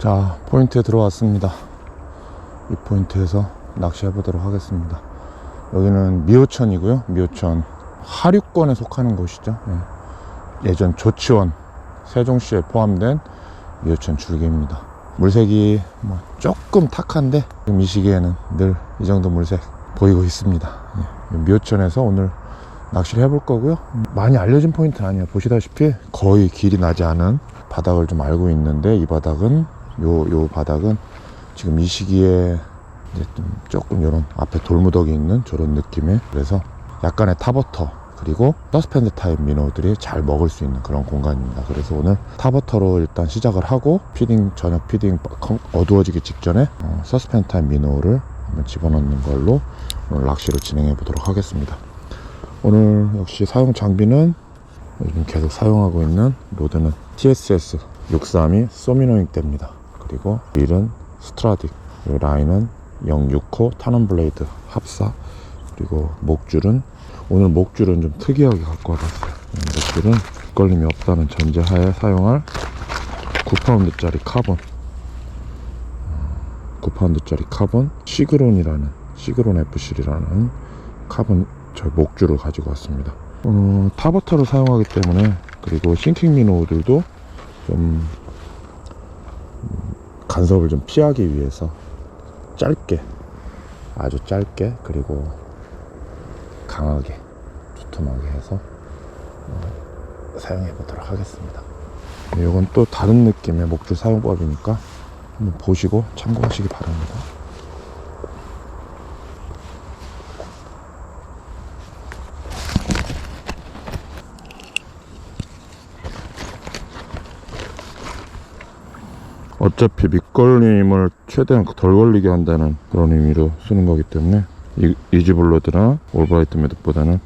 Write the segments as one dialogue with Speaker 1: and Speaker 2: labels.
Speaker 1: 자, 포인트에 들어왔습니다. 이 포인트에서 낚시해 보도록 하겠습니다. 여기는 미호천이고요. 미호천 하류권에 속하는 곳이죠. 예전 조치원 세종시에 포함된 미호천 줄기입니다. 물색이 조금 탁한데 지금 이 시기에는 늘 이 정도 물색 보이고 있습니다. 미호천에서 오늘 낚시를 해볼 거고요. 많이 알려진 포인트는 아니에요. 보시다시피 거의 길이 나지 않은 바닥을 좀 알고 있는데, 이 바닥은 요 바닥은 지금 이 시기에 이제 좀 조금 요런 앞에 돌무더기 있는 저런 느낌의, 그래서 약간의 타버터 그리고 서스펜드 타입 민어들이 잘 먹을 수 있는 그런 공간입니다. 그래서 오늘 타버터로 일단 시작을 하고 저녁 피딩 어두워지기 직전에 서스펜드 타입 민어를 한번 집어넣는 걸로 오늘 낚시를 진행해 보도록 하겠습니다. 오늘 역시 사용 장비는 요즘 계속 사용하고 있는 로드는 TSS 632 소미노잉대입니다. 그리고 릴은 스트라딕, 그리고 라인은 065 타넌 블레이드 합사, 그리고 목줄은 오늘 목줄은 좀 특이하게 갖고 와봤어요. 목줄은 걸림이 없다는 전제하에 사용할 9파운드짜리 카본, 9파운드짜리 카본 시그론 FC라는 카본 저 목줄을 가지고 왔습니다. 타버터를 사용하기 때문에, 그리고 싱킹 미노들도 좀 간섭을 좀 피하기 위해서 짧게, 아주 짧게, 그리고 강하게, 두툼하게 해서 사용해 보도록 하겠습니다. 이건 또 다른 느낌의 목줄 사용법이니까 한번 보시고 참고하시기 바랍니다. 어차피 밑걸림을 최대한 덜 걸리게 한다는 그런 의미로 쓰는 거기 때문에 이지블러드나 올브라이트 매듭보다는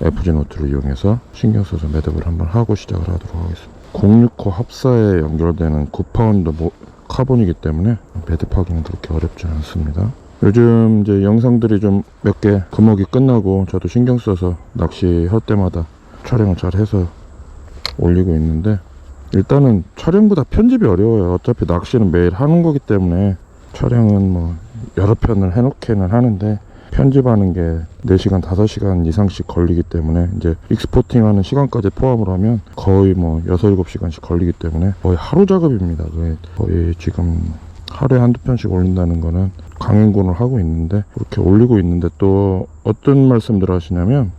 Speaker 1: FG 노트를 이용해서 신경 써서 매듭을 한번 하고 시작을 하도록 하겠습니다. 065 합사에 연결되는 9파운드 카본이기 때문에 매듭하기는 그렇게 어렵지 않습니다. 요즘 이제 영상들이 좀 몇 개 금어기 끝나고 저도 신경 써서 낚시할 때마다 촬영을 잘 해서 올리고 있는데, 일단은 촬영보다 편집이 어려워요. 어차피 낚시는 매일 하는 거기 때문에 촬영은 여러 편을 해놓기는 하는데, 편집하는 게 4시간 5시간 이상씩 걸리기 때문에, 이제 익스포팅 하는 시간까지 포함을 하면 거의 6, 7시간씩 걸리기 때문에 거의 하루 작업입니다. 거의 지금 하루에 한두 편씩 올린다는 거는 강행군을 하고 있는데, 그렇게 올리고 있는데 또 어떤 말씀들을 하시냐면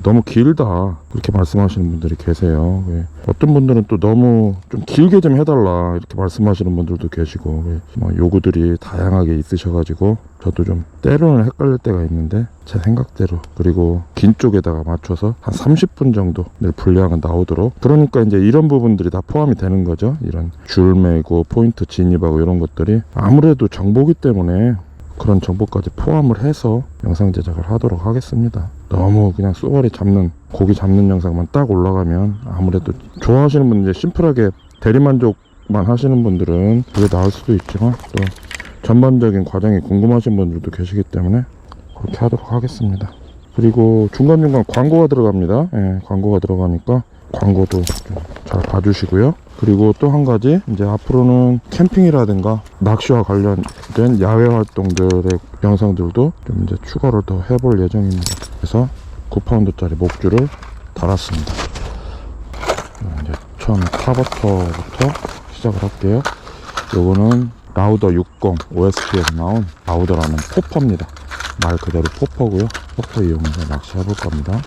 Speaker 1: 너무 길다, 그렇게 말씀하시는 분들이 계세요. 어떤 분들은 또 너무 좀 길게 좀 해달라, 이렇게 말씀하시는 분들도 계시고, 요구들이 다양하게 있으셔가지고 저도 좀 때로는 헷갈릴 때가 있는데, 제 생각대로, 그리고 긴 쪽에다가 맞춰서 한 30분 정도 늘 분량은 나오도록, 그러니까 이제 이런 부분들이 다 포함이 되는 거죠. 이런 줄 매고 포인트 진입하고 이런 것들이 아무래도 정보기 때문에 그런 정보까지 포함을 해서 영상 제작을 하도록 하겠습니다. 너무 그냥 쏘가리 잡는, 고기 잡는 영상만 딱 올라가면 아무래도 좋아하시는 분들, 심플하게 대리만족만 하시는 분들은 그게 나을 수도 있지만, 또 전반적인 과정이 궁금하신 분들도 계시기 때문에 그렇게 하도록 하겠습니다. 그리고 중간중간 광고가 들어갑니다. 광고가 들어가니까 광고도 좀 잘 봐주시고요. 그리고 또 한 가지, 이제 앞으로는 캠핑이라든가 낚시와 관련된 야외 활동들의 영상들도 좀 이제 추가를 더 해볼 예정입니다. 그래서 9파운드짜리 목줄을 달았습니다. 이제 처음에 타버터부터 시작을 할게요. 요거는 라우더 60 OSP에서 나온 라우더라는 포퍼입니다. 말 그대로 포퍼고요. 포퍼 이용해서 낚시 해볼 겁니다.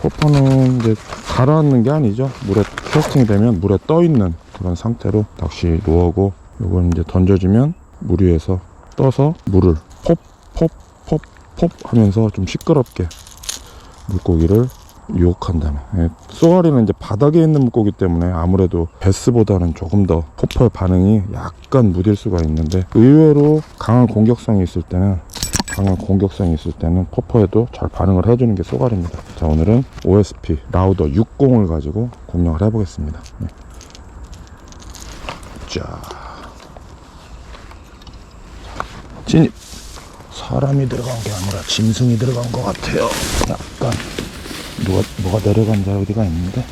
Speaker 1: 포퍼는 이제 가라앉는 게 아니죠. 물에 캐스팅이 되면 물에 떠 있는 그런 상태로 낚시 루어고, 요건 이제 던져지면 물 위에서 떠서 물을 poppoppoppop 하면서 좀 시끄럽게 물고기를 유혹한다는. 쏘가리는 이제 바닥에 있는 물고기 때문에 아무래도 베스보다는 조금 더 포퍼의 반응이 약간 무딜 수가 있는데, 의외로 강한 공격성이 있을 때는 포퍼에도 잘 반응을 해주는 게 쏘가리입니다. 자, 오늘은 OSP 라우더 60을 가지고 공략을 해보겠습니다. 자, 진입. 사람이 들어간 게 아니라 짐승이 들어간 것 같아요. 약간 뭐가 내려간 자 어디가 있는데.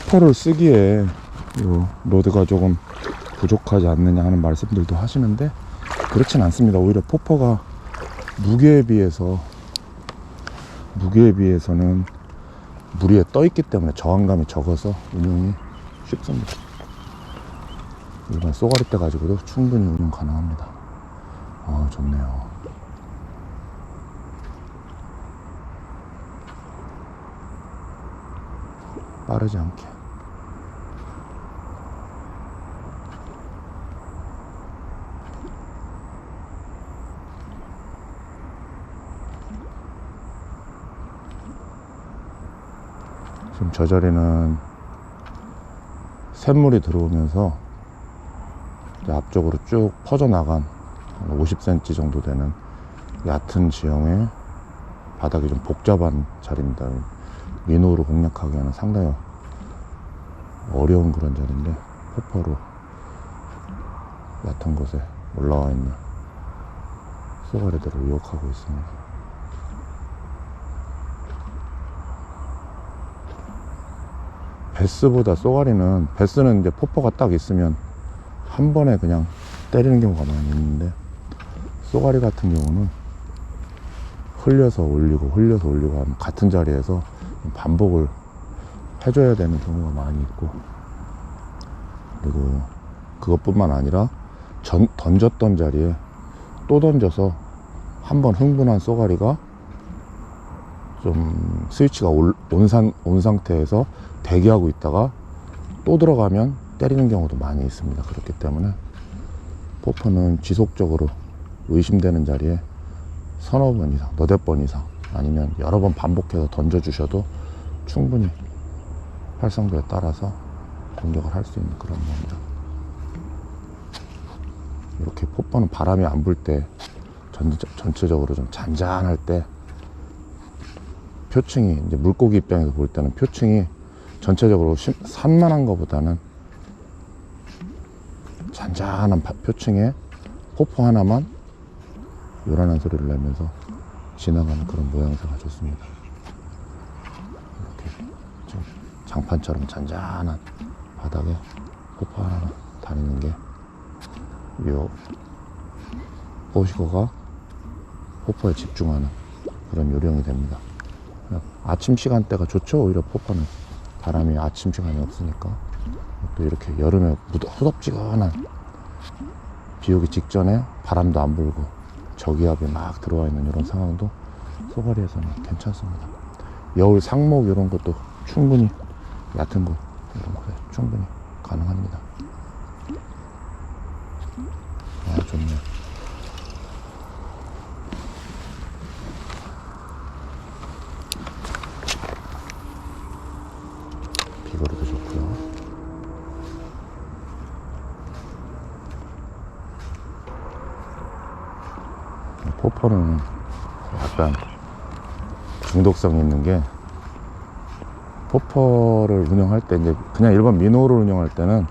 Speaker 1: 포포를 쓰기에 요 로드가 조금 부족하지 않느냐 하는 말씀들도 하시는데 그렇진 않습니다. 오히려 포포가 무게에 비해서는 물 위에 떠 있기 때문에 저항감이 적어서 운용이 쉽습니다. 일반 쏘가리대 가지고도 충분히 운용 가능합니다. 좋네요. 빠르지 않게. 지금 저 자리는 샘물이 들어오면서 이제 앞쪽으로 쭉 퍼져나간 50cm 정도 되는 얕은 지형의 바닥이 좀 복잡한 자리입니다. 민호로 공략하기에는 상당히 어려운 그런 자리인데 포퍼로 얕은 곳에 올라와 있는 쏘가리들을 유혹하고 있습니다. 베스보다 쏘가리는, 베스는 이제 포퍼가 딱 있으면 한 번에 그냥 때리는 경우가 많이 있는데 쏘가리 같은 경우는 흘려서 올리고 하면 같은 자리에서 반복을 해줘야 되는 경우가 많이 있고, 그리고 그것뿐만 아니라 던졌던 자리에 또 던져서 한번 흥분한 쏘가리가 좀 스위치가 온 상태에서 대기하고 있다가 또 들어가면 때리는 경우도 많이 있습니다. 그렇기 때문에 포퍼는 지속적으로 의심되는 자리에 서너 번 이상, 너댓 번 이상, 아니면 여러 번 반복해서 던져주셔도 충분히 활성도에 따라서 공격을 할 수 있는 그런 겁니다. 이렇게 포퍼는 바람이 안 불 때, 전체적으로 좀 잔잔할 때 표층이, 이제 물고기 입장에서 볼 때는 표층이 전체적으로 산만한 것보다는 잔잔한 표층에 포퍼 하나만 요란한 소리를 내면서 지나가는 그런 모양새가 좋습니다. 이렇게 좀 장판처럼 잔잔한 바닥에 포퍼 하나만 다니는 게 요 포시거가 포퍼에 집중하는 그런 요령이 됩니다. 아침 시간대가 좋죠. 오히려 포퍼는 바람이 아침 시간이 없으니까. 또 이렇게 여름에 후덥지근한 비 오기 직전에 바람도 안 불고 저기압이 막 들어와 있는 이런 상황도 쏘가리에서는 괜찮습니다. 여울 상목 이런 것도 충분히, 얕은 곳 이런 곳에 충분히 가능합니다. 좋네요. 비거리도 좋고요. 포퍼는 약간 중독성이 있는 게, 포퍼를 운영할 때, 이제 그냥 일반 민호를 운영할 때는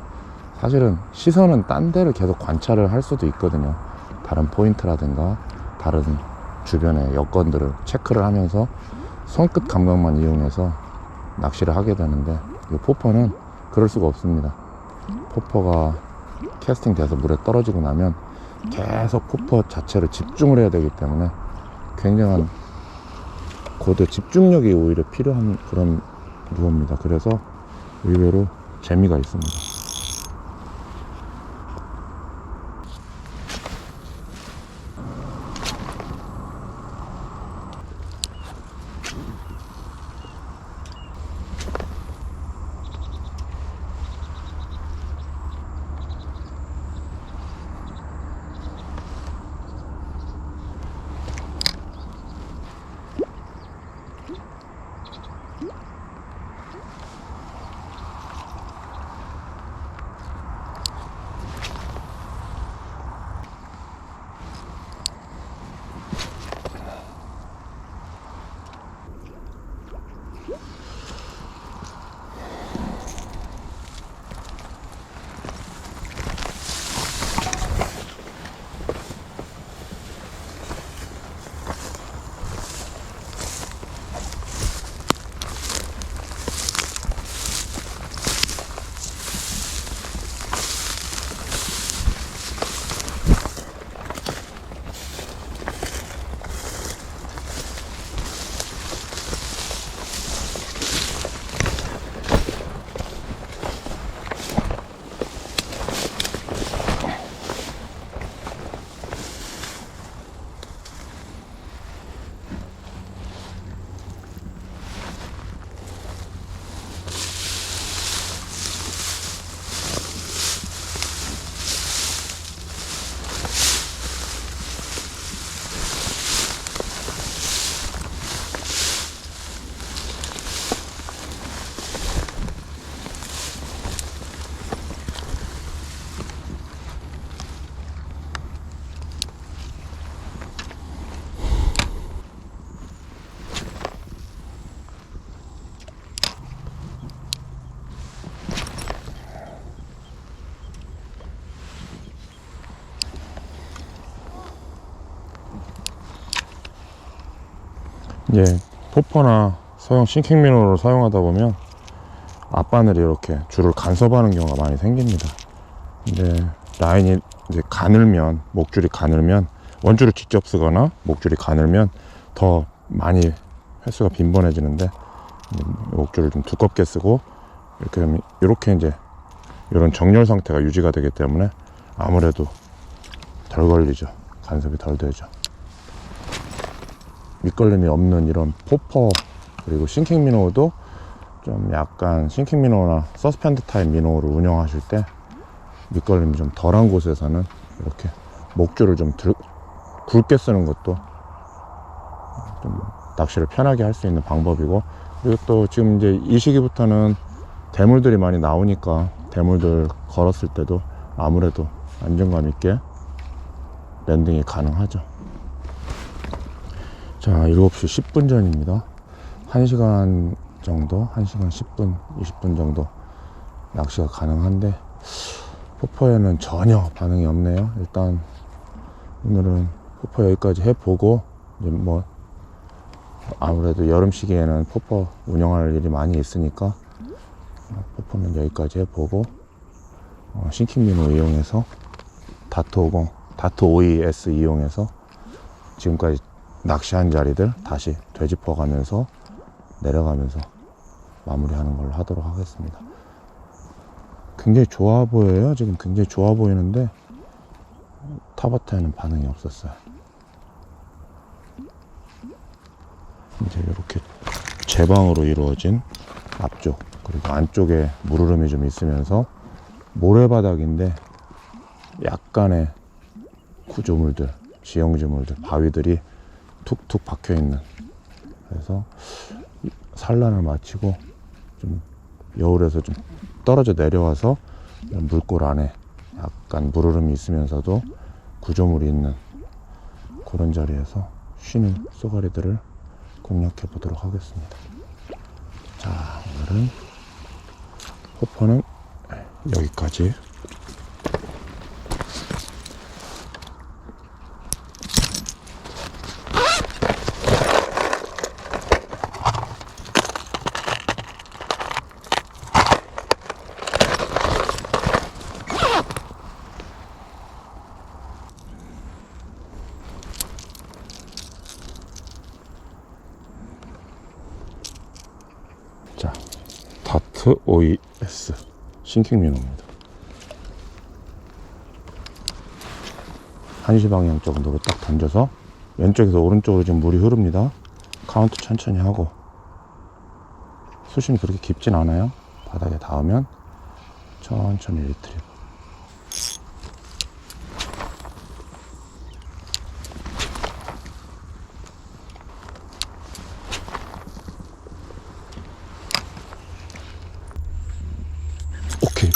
Speaker 1: 사실은 시선은 딴 데를 계속 관찰을 할 수도 있거든요. 다른 포인트라든가 다른 주변의 여건들을 체크를 하면서 손끝 감각만 이용해서 낚시를 하게 되는데, 이 포퍼는 그럴 수가 없습니다. 포퍼가 캐스팅 돼서 물에 떨어지고 나면 계속 포퍼 자체를 집중을 해야 되기 때문에 굉장한 고도 집중력이 오히려 필요한 그런 루어입니다. 그래서 의외로 재미가 있습니다. 예, 포퍼나 소형 싱킹 미노를 사용하다 보면 앞바늘이 이렇게 줄을 간섭하는 경우가 많이 생깁니다. 근데 라인이 이제 가늘면, 목줄이 가늘면, 원줄을 직접 쓰거나 목줄이 가늘면 더 많이 횟수가 빈번해지는데, 목줄을 좀 두껍게 쓰고 이렇게 하면 이렇게 이제 이런 정렬 상태가 유지가 되기 때문에 아무래도 덜 걸리죠. 간섭이 덜 되죠. 밑걸림이 없는 이런 포퍼 그리고 싱킹 미노도 좀 약간 싱킹 미노나 서스펜드 타입 미노를 운영하실 때 밑걸림이 좀 덜한 곳에서는 이렇게 목줄을 좀 굵게 쓰는 것도 좀 낚시를 편하게 할 수 있는 방법이고, 그리고 또 지금 이제 이 시기부터는 대물들이 많이 나오니까 대물들 걸었을 때도 아무래도 안정감 있게 랜딩이 가능하죠. 자, 7시 10분 전입니다. 1시간 정도, 1시간 10분, 20분 정도 낚시가 가능한데 포퍼에는 전혀 반응이 없네요. 일단 오늘은 포퍼 여기까지 해보고, 이제 뭐 아무래도 여름 시기에는 포퍼 운영할 일이 많이 있으니까 포퍼는 여기까지 해보고, 싱킹 미노 이용해서 다트 50, 다트 52S 이용해서 지금까지 낚시한 자리들 다시 되짚어 가면서 내려가면서 마무리하는 걸로 하도록 하겠습니다. 굉장히 좋아 보여요. 지금 굉장히 좋아 보이는데 타바타에는 반응이 없었어요. 이제 이렇게 제방으로 이루어진 앞쪽 그리고 안쪽에 물흐름이 좀 있으면서 모래바닥인데 약간의 구조물들, 지형지물들, 바위들이 툭툭 박혀있는, 그래서 산란을 마치고 좀 여울에서 좀 떨어져 내려와서 물골 안에 약간 물흐름이 있으면서도 구조물이 있는 그런 자리에서 쉬는 쏘가리들을 공략해 보도록 하겠습니다. 자, 오늘은 포퍼는 여기까지. 자, 다트 52S 싱킹 미노입니다. 1시 방향 정도로 딱 던져서 왼쪽에서 오른쪽으로 지금 물이 흐릅니다. 카운트 천천히 하고, 수심이 그렇게 깊진 않아요. 바닥에 닿으면 천천히 리트리브. 오케이.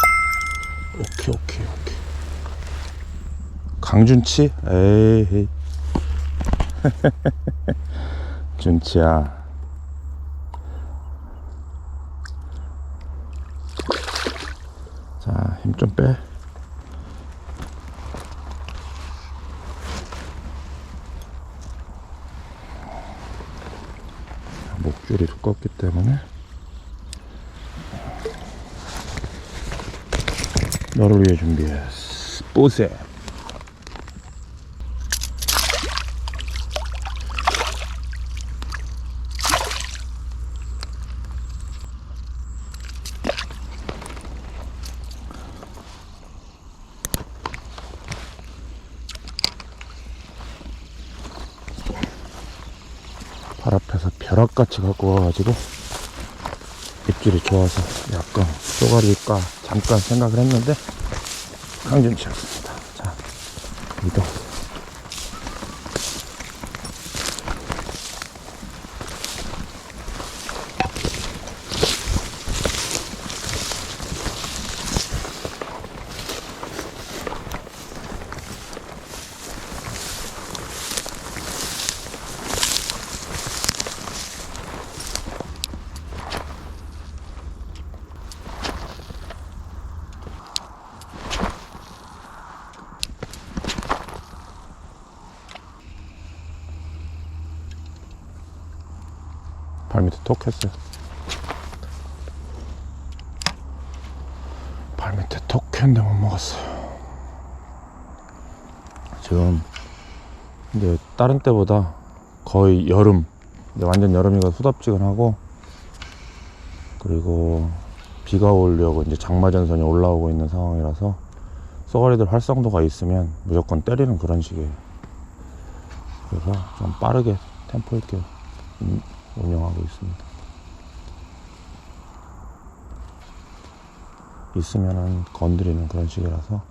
Speaker 1: 강준치? 에이. 준치야. 자, 힘 좀 빼. 목줄이 두껍기 때문에 너를 위해 준비해. 뽀세. 발 앞에서 벼락같이 갖고 와가지고 입질이 좋아서 약간 쏘가리일까 잠깐 생각을 했는데 강준치였습니다. 자, 이동. 발밑에 톡 했어요. 발밑에 톡 했는데 못 먹었어요. 지금 근데 다른 때보다 거의 여름, 완전 여름이가 후덥지근하고, 그리고 비가 오려고 이제 장마전선이 올라오고 있는 상황이라서 쏘가리들 활성도가 있으면 무조건 때리는 그런 식이에요. 그래서 좀 빠르게 템포 있게 운영하고 있습니다. 있으면은 건드리는 그런 식이라서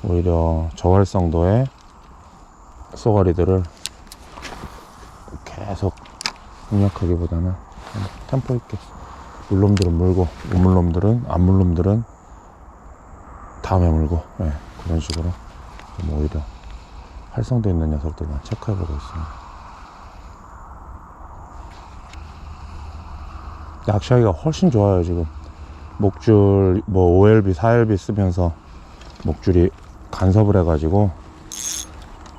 Speaker 1: 오히려 저활성도의 쏘가리들을 계속 공략하기보다는 템포 있게 물놈들은 물고, 우물놈들은, 안물놈들은 다음에 물고, 네, 그런 식으로 좀 오히려 활성도 있는 녀석들만 체크해보고 있습니다. 낚시하기가 훨씬 좋아요. 지금 목줄 뭐 5LB, 4LB 쓰면서 목줄이 간섭을 해가지고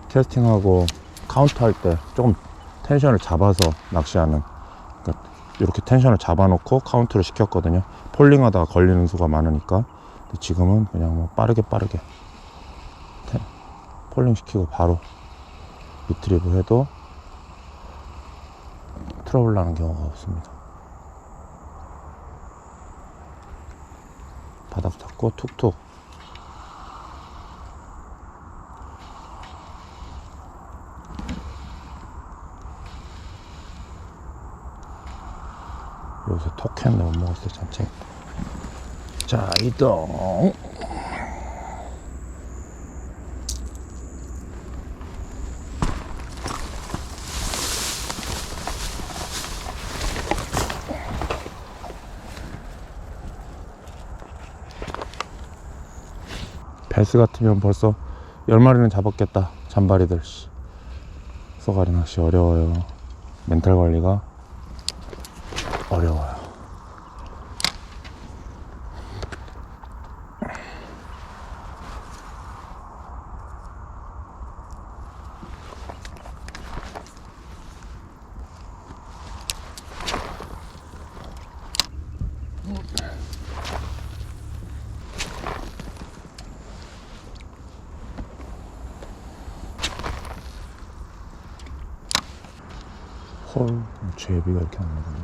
Speaker 1: 캐스팅하고 카운트 할 때 조금 텐션을 잡아서 낚시하는, 그러니까 이렇게 텐션을 잡아놓고 카운트를 시켰거든요. 폴링 하다가 걸리는 수가 많으니까. 근데 지금은 그냥 뭐 빠르게 폴링 시키고 바로 리트리브 해도 트러블 나는 경우가 없습니다. 바닥 잡고 툭툭. 여기서 톡했는데 못 먹었어요. 전체. 자, 이동. 베스 같으면 벌써 10마리는 잡았겠다. 잔바리들. 쏘가리 낚시 어려워요. 멘탈 관리가 어려워요. 헐, 제비가 이렇게 안 나가네.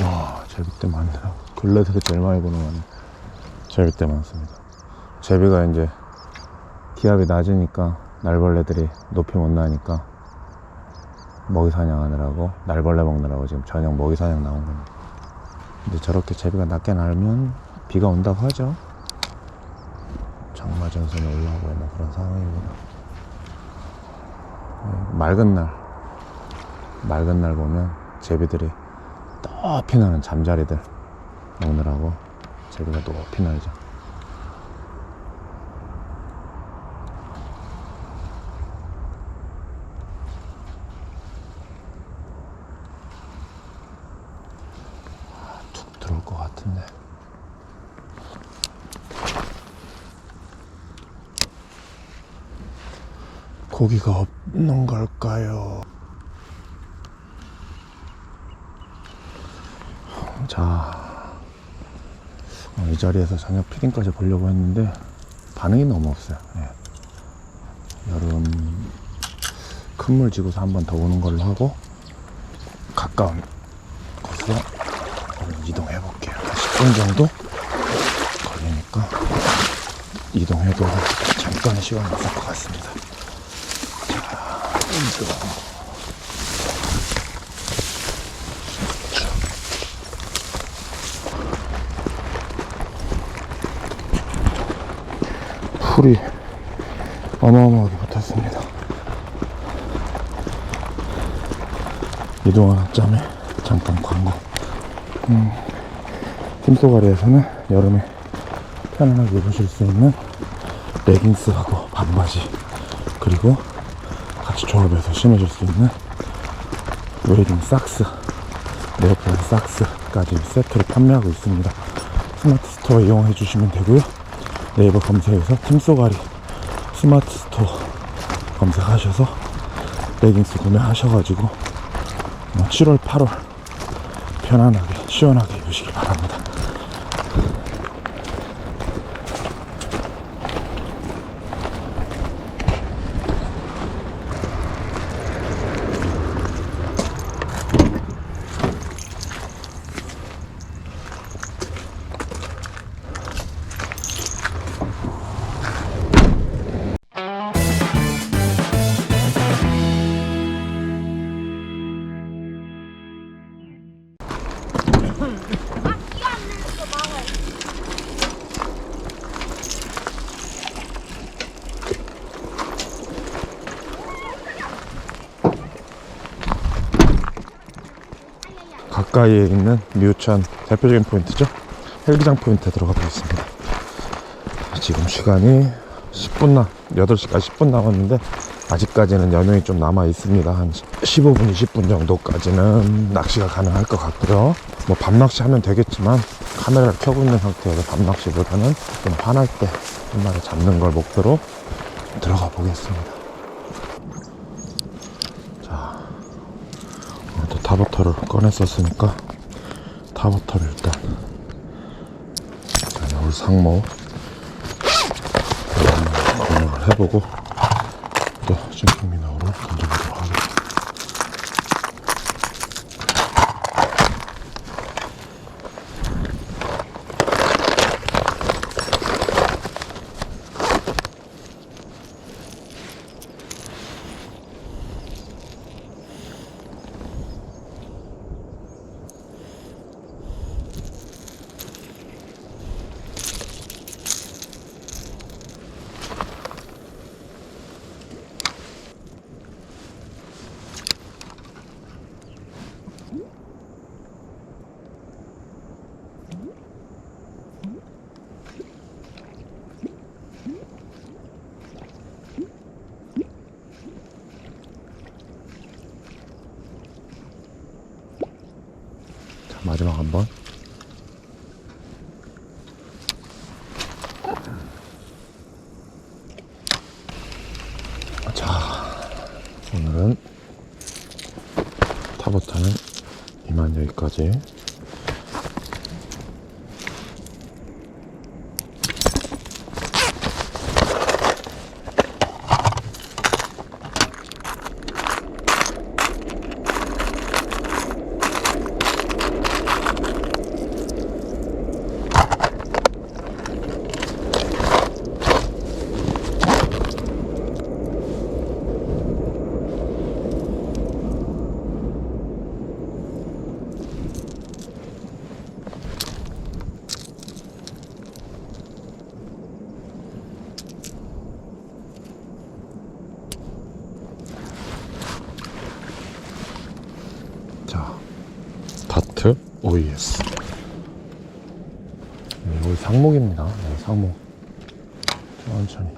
Speaker 1: 와, 제비떼 많네요. 근래에서 제일 많이 보는 건 제비떼 많습니다. 제비가 이제 기압이 낮으니까 날벌레들이 높이 못 나니까 먹이 사냥하느라고, 날벌레 먹느라고 지금 저녁 먹이 사냥 나온 겁니다. 근데 저렇게 제비가 낮게 날면 비가 온다고 하죠. 장마전선이 올라오고 있는 그런 상황입니다. 맑은 날 보면 제비들이 높이 나는 잠자리들 먹느라고 제비가 높이 날죠. 툭 들어올 것 같은데. 고기가 없는 걸까요? 자, 이 자리에서 저녁 피딩까지 보려고 했는데 반응이 너무 없어요. 네. 여름 큰 물 지고서 한 번 더 오는 걸로 하고 가까운 곳으로 이동해 볼게요. 10분 정도 걸리니까 이동해도 잠깐의 시간이 있을 것 같습니다. 풀이 어마어마하게 붙었습니다. 이동하는 짬에 잠깐 광고. 팀쏘가리에서는 여름에 편안하게 입으실 수 있는 레깅스하고 반바지, 그리고 같이 조합해서 신으실 수 있는 웨딩 삭스, 네오프렌 삭스까지 세트를 판매하고 있습니다. 스마트 스토어 이용해 주시면 되고요. 네이버 검색에서 팀쏘가리 스마트 스토어 검색하셔서 레깅스 구매하셔가지고 7월 8월 편안하게 시원하게 입으시길 바랍니다. 가까이에 있는 미우천 대표적인 포인트죠. 헬기장 포인트에 들어가 보겠습니다. 지금 시간이 8시까지 10분 남았는데 아직까지는 여명이 좀 남아 있습니다. 한 15분 20분 정도까지는 낚시가 가능할 것 같고요. 뭐 밤낚시 하면 되겠지만 카메라를 켜고 있는 상태여서 밤낚시보다는 좀 환할 때 한 마리 잡는 걸 목표로 들어가 보겠습니다. 자, 또 타버터를 꺼냈었으니까 타버터를 일단 올 상모 건너를 해보고 또 싱킹미너로 던져보도록 하겠습니다. 마지막 한번. 자, 오늘은 타버터는 이만 여기까지. 자, 다트 OES. 여기 상목입니다. 네, 상목. 천천히.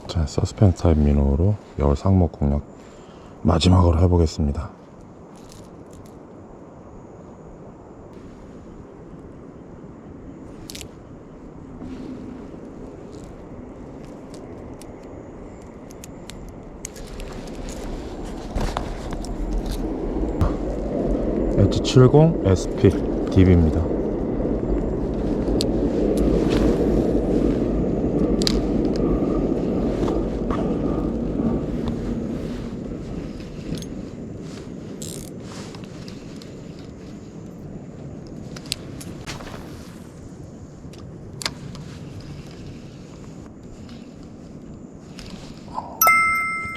Speaker 1: 자, 서스펜스 타입 미노로 여울 상목 공략 마지막으로 해보겠습니다. 엣지 70 SP DB입니다.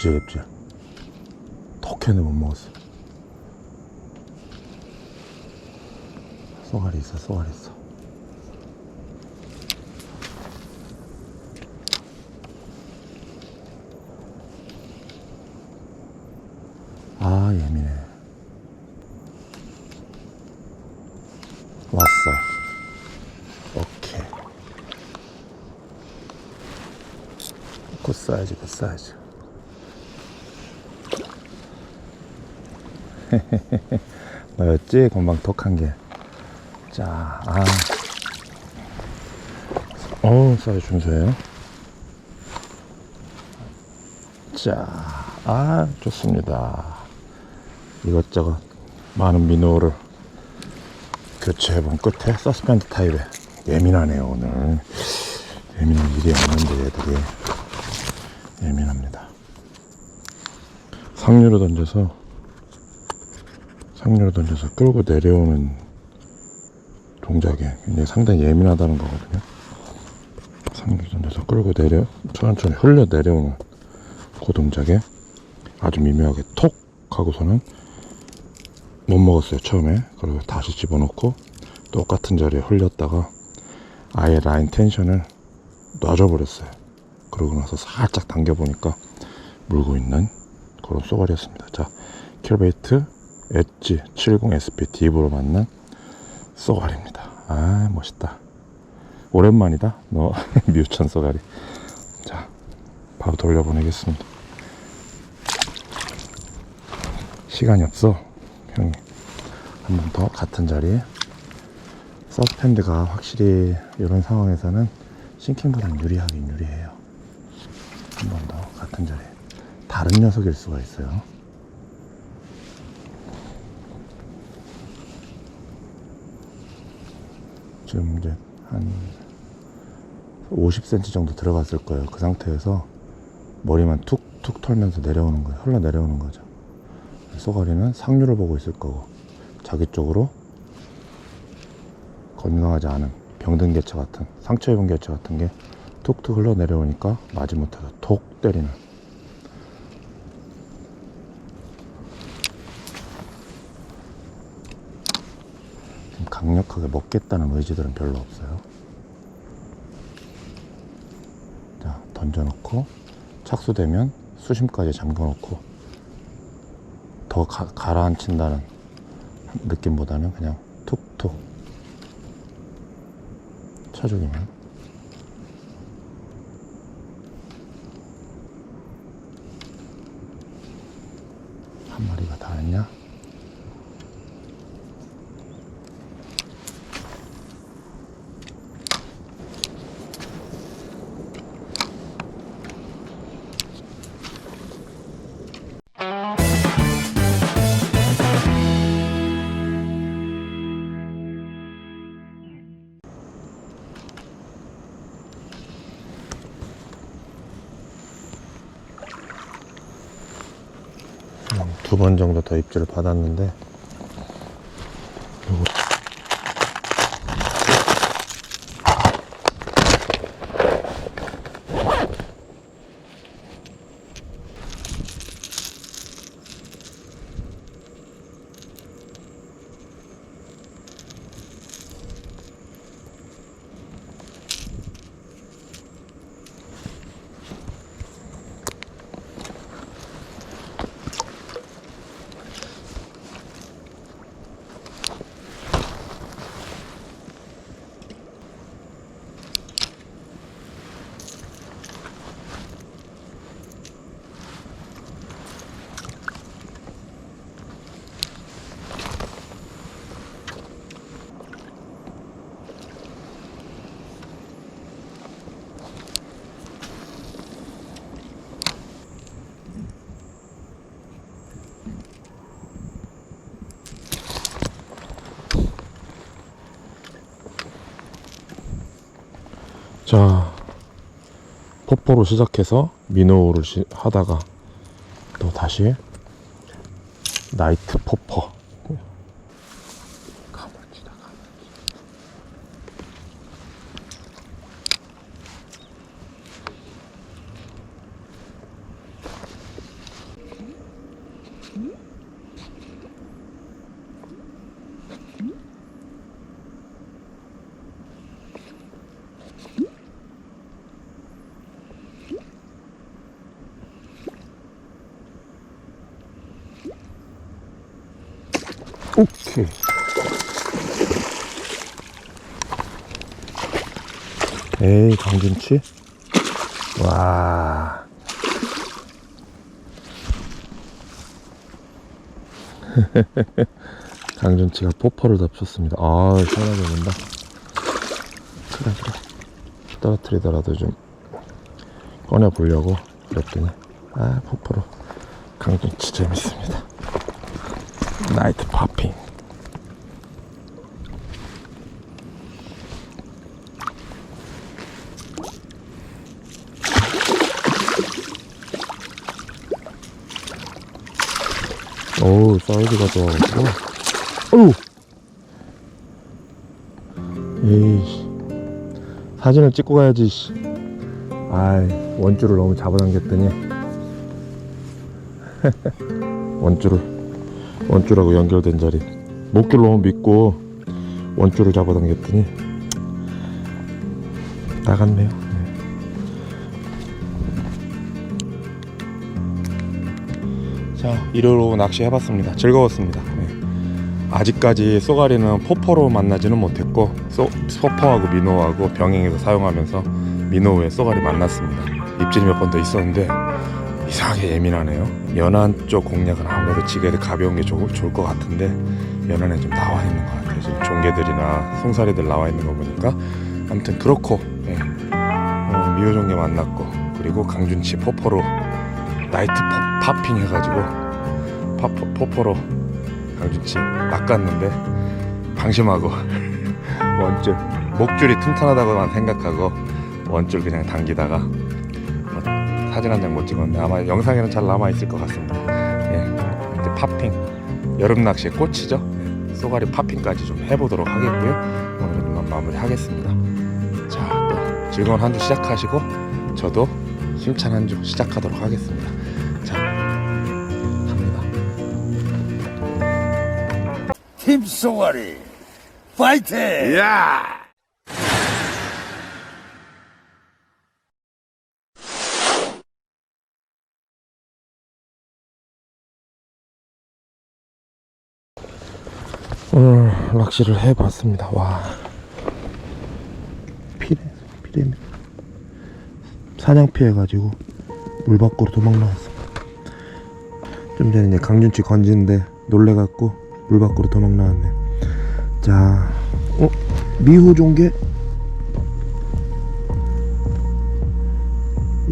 Speaker 1: 앱질. 톡했는데 못 먹었어. 쏘가리 있어, 쏘가리 있어. 아, 예민해. 왔어. 오케이. 굿 사이즈, 굿 사이즈. 뭐였지? 금방 톡한 게. 자, 사이즈 준수해요. 자, 좋습니다. 이것저것 많은 민호를 교체해본 끝에 서스펜드 타입에 예민하네요. 오늘 예민한 일이 없는데 얘들이 예민합니다. 상류로 던져서 끌고 내려오는 동작에 굉장히 상당히 예민하다는 거거든요. 상류로 던져서 끌고 천천히 흘려 내려오는 그 동작에 아주 미묘하게 톡 하고서는 못 먹었어요, 처음에. 그리고 다시 집어넣고 똑같은 자리에 흘렸다가 아예 라인 텐션을 놔줘버렸어요. 그러고 나서 살짝 당겨보니까 물고 있는 그런 쏘가리였습니다. 자, 킬베이트 엣지 70SP 딥으로 만난 쏘가리입니다. 아, 멋있다. 오랜만이다. 너 미우천 쏘가리. 자, 바로 돌려보내겠습니다. 시간이 없어. 형이 한 번 더 같은 자리에. 서스펜드가 확실히 이런 상황에서는 싱킹보다는 유리하긴 유리해요. 한 번 더 같은 자리에. 다른 녀석일 수가 있어요. 지금 이제 한 50cm 정도 들어갔을 거예요. 그 상태에서 머리만 툭툭 털면서 내려오는 거예요. 흘러 내려오는 거죠. 쏘가리는 상류를 보고 있을 거고, 자기 쪽으로 건강하지 않은 병든 개체 같은, 상처 입은 개체 같은 게 툭툭 흘러 내려오니까 마지못해서 톡 때리는. 강력하게 먹겠다는 의지들은 별로 없어요. 자, 던져놓고 착수되면 수심까지 잠궈놓고 더 가라앉힌다는 느낌보다는 그냥 툭툭 쳐주기만. 한 마리가 다 했냐? 두 번 정도 더 입질을 받았는데, 자, 포포로 시작해서 민호를 하다가 또 다시 나이트 포퍼. 가물치다, 가물치. 오케이. 에이, 강준치. 와. 강준치가 포퍼를 잡혔습니다. 아, 시원하게 온다. 그래. 떨어뜨리더라도 좀 꺼내 보려고 그랬더니, 아, 포퍼로. 강준치 재밌습니다. 나이트 파핑. 오우, 사이즈가 좋아가지고. 어우! 에이씨. 사진을 찍고 가야지, 씨. 아이, 원줄을 너무 잡아당겼더니. 원줄하고 연결된 자리. 목줄 너무 믿고 원줄을 잡아당겼더니 나갔네요. 자, 일요일 오후 낚시 해봤습니다. 즐거웠습니다. 아직까지 쏘가리는 포퍼로 만나지는 못했고, 포퍼하고 민호하고 병행해서 사용하면서 민호에 쏘가리 만났습니다. 입질이 몇 번 더 있었는데 이상하게 예민하네요. 연안 쪽 공략은 아무래도 지게들 가벼운 게 좋을 것 같은데 연안에 좀 나와 있는 것 같아요. 지금 종개들이나 송사리들 나와 있는 거 보니까. 아무튼 그렇고, 미호종개 만났고, 그리고 강준치 포퍼로 나이트 파핑 해가지고 포퍼로 강준치 낚았는데 방심하고 원줄, 목줄이 튼튼하다고만 생각하고 원줄 그냥 당기다가 사진 한 장 못 찍었는데 아마 영상에는 잘 남아있을 것 같습니다. 이제 파핑, 여름 낚시의 꽃이죠. 쏘가리 파핑까지 좀 해보도록 하겠고요. 오늘은 이만 마무리 하겠습니다. 자, 또 즐거운 한 주 시작하시고 저도 힘찬 한 주 시작하도록 하겠습니다. 자, 갑니다.
Speaker 2: 팀 쏘가리 파이팅!
Speaker 1: 야! 오늘 낚시를 해봤습니다. 와, 피레미 사냥 피해가지고 물 밖으로 도망 나왔어. 좀 전에 이제 강준치 건지는데 놀래갖고 물 밖으로 도망 나왔네. 자, 미호 종개.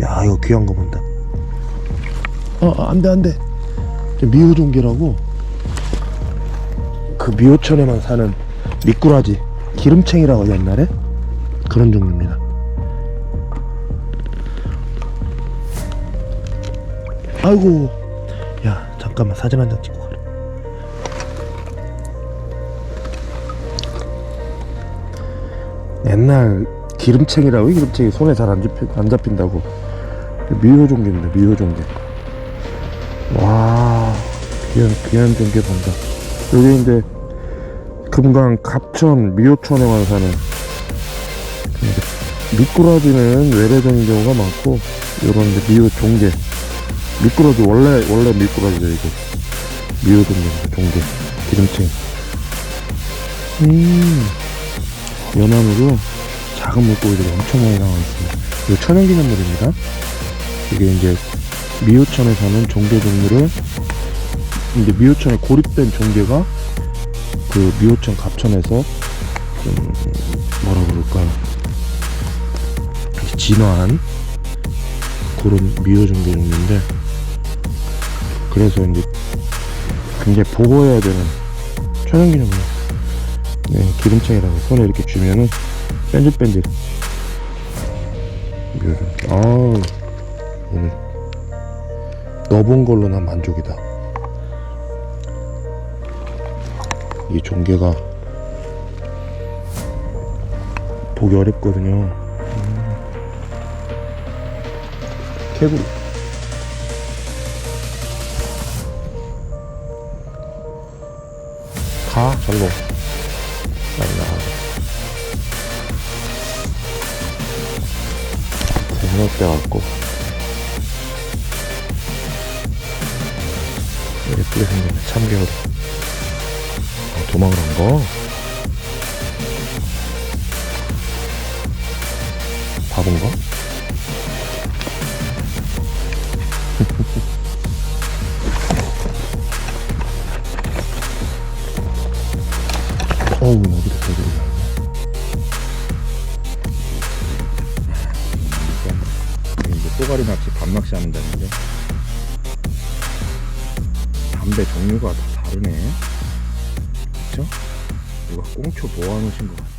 Speaker 1: 야, 이거 귀한 거 본다. 안돼. 미호 종개라고. 그 미호천에만 사는 미꾸라지, 기름챙이라고 하죠, 옛날에. 그런 종류입니다. 아이고, 야, 잠깐만 사진 한 장 찍고 가래. 옛날 기름챙이라고. 기름챙이 손에 잘 안 잡힌다고. 미호종개입니다. 미호종개. 와, 귀한 종개 본다. 여기 이제 금강 갑천 미호천에만 사는 미꾸라지는 외래종인 경우가 많고, 요런 이제 미호 종개, 미꾸라지 원래 미꾸라지죠. 이거 미호 종개, 기름챙이. 연안으로 작은 물고기들이 엄청 많이 나와 있습니다. 이거 천연기념물입니다. 이게 이제 미호천에 사는 종개 종류를, 이제 미호천에 고립된 종개가 그 미호천 갑천에서 좀 뭐라 그럴까요, 진화한 그런 미호 종개 종류인데, 그래서 이제 굉장히 보호해야 되는 천연기념물. 네, 기름챙이라고 손에 이렇게 쥐면은 뺀질뺀질. 미호 종개. 오늘 넣어본 걸로 난 만족이다. 이 종개가 보기 어렵거든요. 개구리. 절로 많이 나가고. 대낮 같고 예쁘게 생겼네. 참개구리. 도망을 한 거? 바본가? 어우, 어디로 이제 쏘가리 낚시, 밤낚시 하는다는데 담배 종류가 다 다르네. 그쵸? 누가 꽁초 모아놓으신 것 같아.